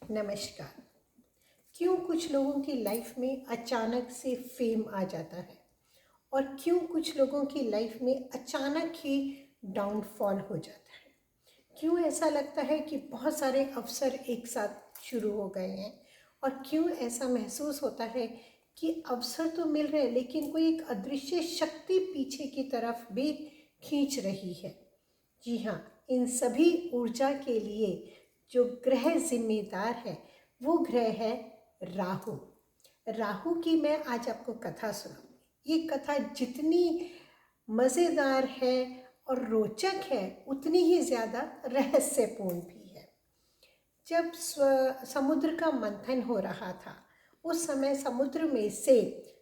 नमस्कार। क्यों कुछ लोगों की लाइफ में अचानक से फेम आ जाता है और क्यों कुछ लोगों की लाइफ में अचानक ही डाउनफॉल हो जाता है? क्यों ऐसा लगता है कि बहुत सारे अवसर एक साथ शुरू हो गए हैं और क्यों ऐसा महसूस होता है कि अवसर तो मिल रहे हैं लेकिन कोई एक अदृश्य शक्ति पीछे की तरफ भी खींच रही है? जी हाँ, इन सभी ऊर्जा के लिए जो ग्रह जिम्मेदार है वो ग्रह है राहु। राहु की मैं आज आपको कथा सुनाऊंगी। ये कथा जितनी मज़ेदार है और रोचक है उतनी ही ज़्यादा रहस्यपूर्ण भी है। जब समुद्र का मंथन हो रहा था उस समय समुद्र में से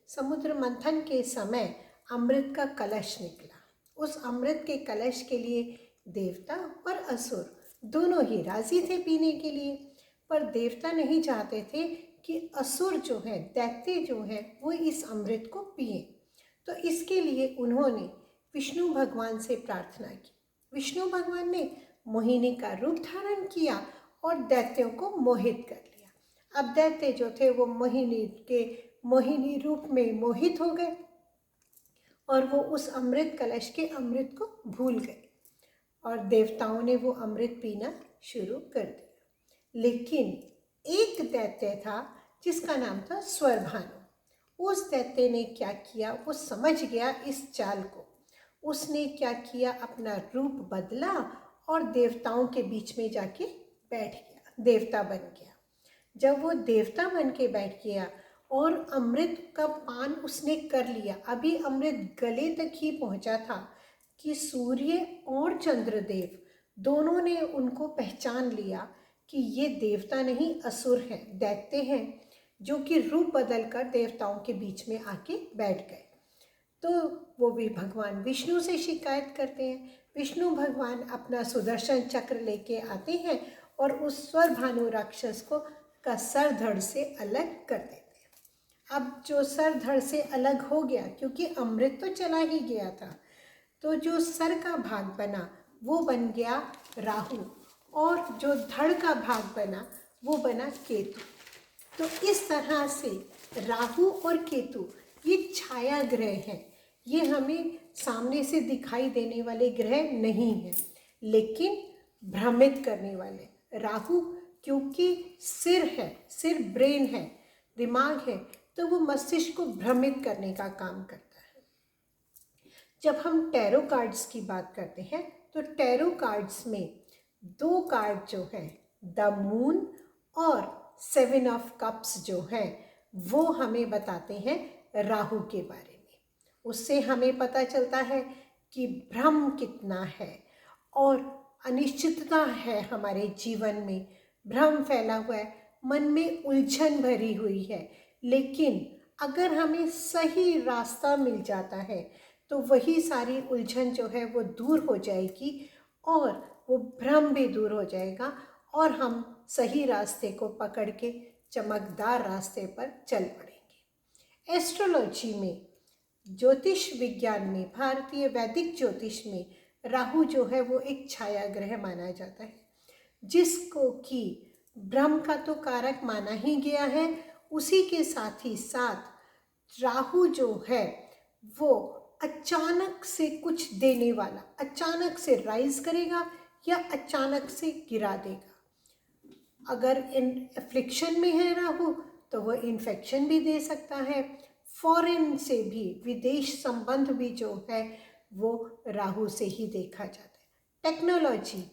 समुद्र मंथन के समय अमृत का कलश निकला। उस अमृत के कलश के लिए देवता और असुर दोनों ही राजी थे पीने के लिए, पर देवता नहीं चाहते थे कि असुर जो है, दैत्य जो है, वो इस अमृत को पिए। तो इसके लिए उन्होंने विष्णु भगवान से प्रार्थना की। विष्णु भगवान ने मोहिनी का रूप धारण किया और दैत्यों को मोहित कर लिया। अब दैत्य जो थे वो मोहिनी रूप में मोहित हो गए और वो उस अमृत कलश के अमृत को भूल गए और देवताओं ने वो अमृत पीना शुरू कर दिया। लेकिन एक दैत्य था जिसका नाम था स्वरभानु। उस दैत्य ने क्या किया, वो समझ गया इस चाल को। उसने क्या किया, अपना रूप बदला और देवताओं के बीच में जाके बैठ गया, देवता बन गया। जब वो देवता बन के बैठ गया और अमृत का पान उसने कर लिया, अभी अमृत गले तक ही पहुंचा था कि सूर्य और चंद्रदेव दोनों ने उनको पहचान लिया कि ये देवता नहीं असुर हैं, दैत्य हैं, जो कि रूप बदलकर देवताओं के बीच में आके बैठ गए। तो वो भी भगवान विष्णु से शिकायत करते हैं। विष्णु भगवान अपना सुदर्शन चक्र लेके आते हैं और उस स्वरभानु राक्षस को का सर धड़ से अलग कर देते हैं। अब जो सर धड़ से अलग हो गया, क्योंकि अमृत तो चला ही गया था, तो जो सर का भाग बना वो बन गया राहु और जो धड़ का भाग बना वो बना केतु। तो इस तरह से राहु और केतु ये छाया ग्रह हैं। ये हमें सामने से दिखाई देने वाले ग्रह नहीं हैं, लेकिन भ्रमित करने वाले। राहु क्योंकि सिर है, सिर ब्रेन है, दिमाग है, तो वो मस्तिष्क को भ्रमित करने का काम करता है। जब हम टैरो कार्ड्स की बात करते हैं तो टैरो कार्ड्स में दो कार्ड जो हैं, द मून और 7 ऑफ कप्स जो हैं, वो हमें बताते हैं राहु के बारे में। उससे हमें पता चलता है कि भ्रम कितना है और अनिश्चितता है हमारे जीवन में। भ्रम फैला हुआ है, मन में उलझन भरी हुई है, लेकिन अगर हमें सही रास्ता मिल जाता है तो वही सारी उलझन जो है वो दूर हो जाएगी और वो भ्रम भी दूर हो जाएगा और हम सही रास्ते को पकड़ के चमकदार रास्ते पर चल पड़ेंगे। एस्ट्रोलॉजी में, ज्योतिष विज्ञान में, भारतीय वैदिक ज्योतिष में राहु जो है वो एक छाया ग्रह माना जाता है, जिसको कि भ्रम का तो कारक माना ही गया है। उसी के साथ ही साथ राहु जो है वो अचानक से कुछ देने वाला, अचानक से राइज करेगा या अचानक से गिरा देगा। अगर एफ्लिक्शन में है राहु तो वह इन्फेक्शन भी दे सकता है। फॉरेन से भी, विदेश संबंध भी जो है वो राहु से ही देखा जाता है। टेक्नोलॉजी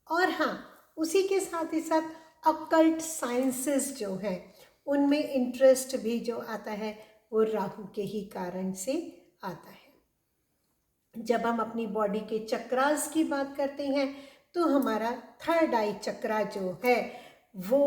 और हाँ, उसी के साथ ही साथ अकल्ट साइंसेस जो हैं उनमें इंटरेस्ट भी जो आता है वो राहु के ही कारण से आता है। जब हम अपनी बॉडी के चक्रास की बात करते हैं तो हमारा थर्ड आई चक्रा जो है वो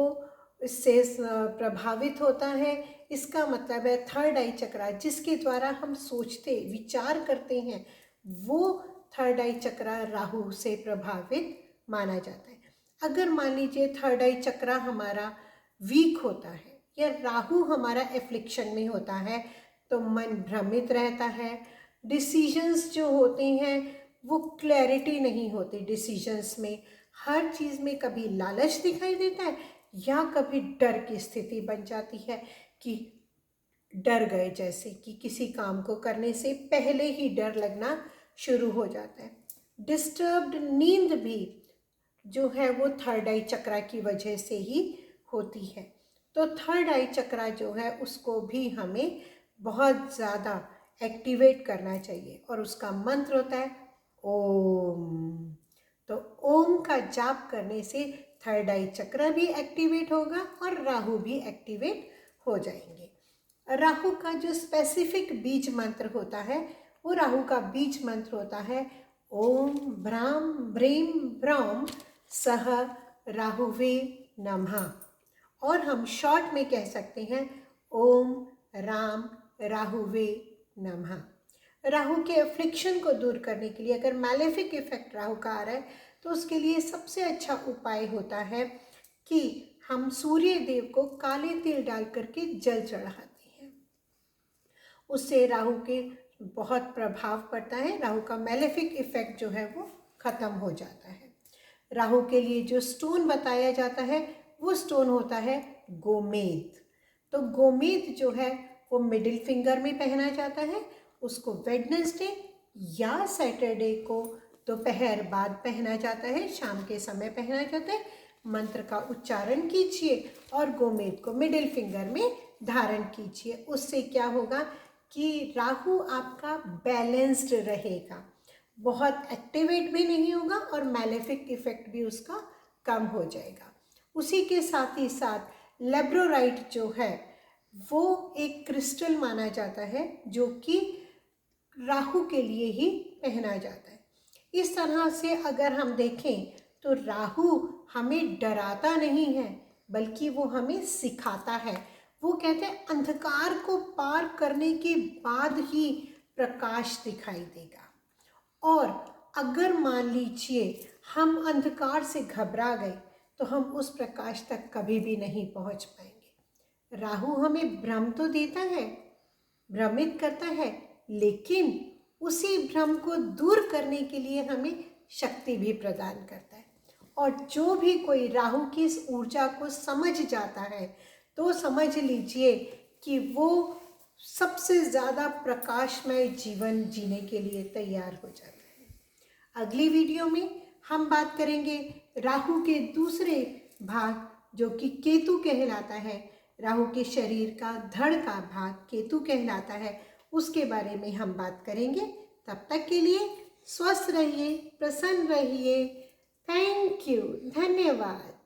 इससे प्रभावित होता है। इसका मतलब है थर्ड आई चक्रा जिसके द्वारा हम सोचते विचार करते हैं, वो थर्ड आई चक्रा राहु से प्रभावित माना जाता है। अगर मान लीजिए थर्ड आई चक्रा हमारा वीक होता है या राहु हमारा एफ्लिक्शन में होता है तो मन भ्रमित रहता है। डिसीजंस जो होते हैं वो क्लैरिटी नहीं होती डिसीजंस में। हर चीज़ में कभी लालच दिखाई देता है, या कभी डर की स्थिति बन जाती है कि डर गए, जैसे कि किसी काम को करने से पहले ही डर लगना शुरू हो जाता है। डिस्टर्ब्ड नींद भी जो है वो थर्ड आई चक्रा की वजह से ही होती है। तो थर्ड आई चक्रा जो है उसको भी हमें बहुत ज़्यादा एक्टिवेट करना चाहिए और उसका मंत्र होता है ओम। तो ओम का जाप करने से थर्ड आई चक्र भी एक्टिवेट होगा और राहु भी एक्टिवेट हो जाएंगे। राहु का जो स्पेसिफिक बीज मंत्र होता है वो राहु का बीज मंत्र होता है ओम भ्राम ब्रीम ब्रौम सह राहुवे नमः, और हम शॉर्ट में कह सकते हैं ओम राम राहुवे नमः। राहु के अफ्लिक्शन को दूर करने के लिए, अगर मैलेफिक इफेक्ट राहु का आ रहा है तो उसके लिए सबसे अच्छा उपाय होता है कि हम सूर्य देव को काले तिल डाल करके जल चढ़ाते हैं। उससे राहु के बहुत प्रभाव पड़ता है, राहु का मैलेफिक इफेक्ट जो है वो खत्म हो जाता है। राहु के लिए जो स्टोन बताया जाता है वो स्टोन होता है गोमेद। तो गोमेद जो है वो मिडिल फिंगर में पहना जाता है। उसको वेडनेसडे या सैटरडे को दोपहर बाद पहना जाता है, शाम के समय पहना जाता है। मंत्र का उच्चारण कीजिए और गोमेद को मिडिल फिंगर में धारण कीजिए। उससे क्या होगा कि राहु आपका बैलेंस्ड रहेगा, बहुत एक्टिवेट भी नहीं होगा और मैलेफिक इफेक्ट भी उसका कम हो जाएगा। उसी के साथ ही साथ लेब्रोराइट जो है वो एक क्रिस्टल माना जाता है जो कि राहु के लिए ही पहना जाता है। इस तरह से अगर हम देखें तो राहु हमें डराता नहीं है बल्कि वो हमें सिखाता है। वो कहते हैं अंधकार को पार करने के बाद ही प्रकाश दिखाई देगा, और अगर मान लीजिए हम अंधकार से घबरा गए तो हम उस प्रकाश तक कभी भी नहीं पहुंच पाएंगे। राहु हमें भ्रम तो देता है, भ्रमित करता है, लेकिन उसी भ्रम को दूर करने के लिए हमें शक्ति भी प्रदान करता है। और जो भी कोई राहु की इस ऊर्जा को समझ जाता है तो समझ लीजिए कि वो सबसे ज़्यादा प्रकाशमय जीवन जीने के लिए तैयार हो जाता है। अगली वीडियो में हम बात करेंगे राहु के दूसरे भाग जो कि केतु कहलाता है। राहु के शरीर का धड़ का भाग केतु कहलाता है, उसके बारे में हम बात करेंगे। तब तक के लिए स्वस्थ रहिए, प्रसन्न रहिए। थैंक यू, धन्यवाद।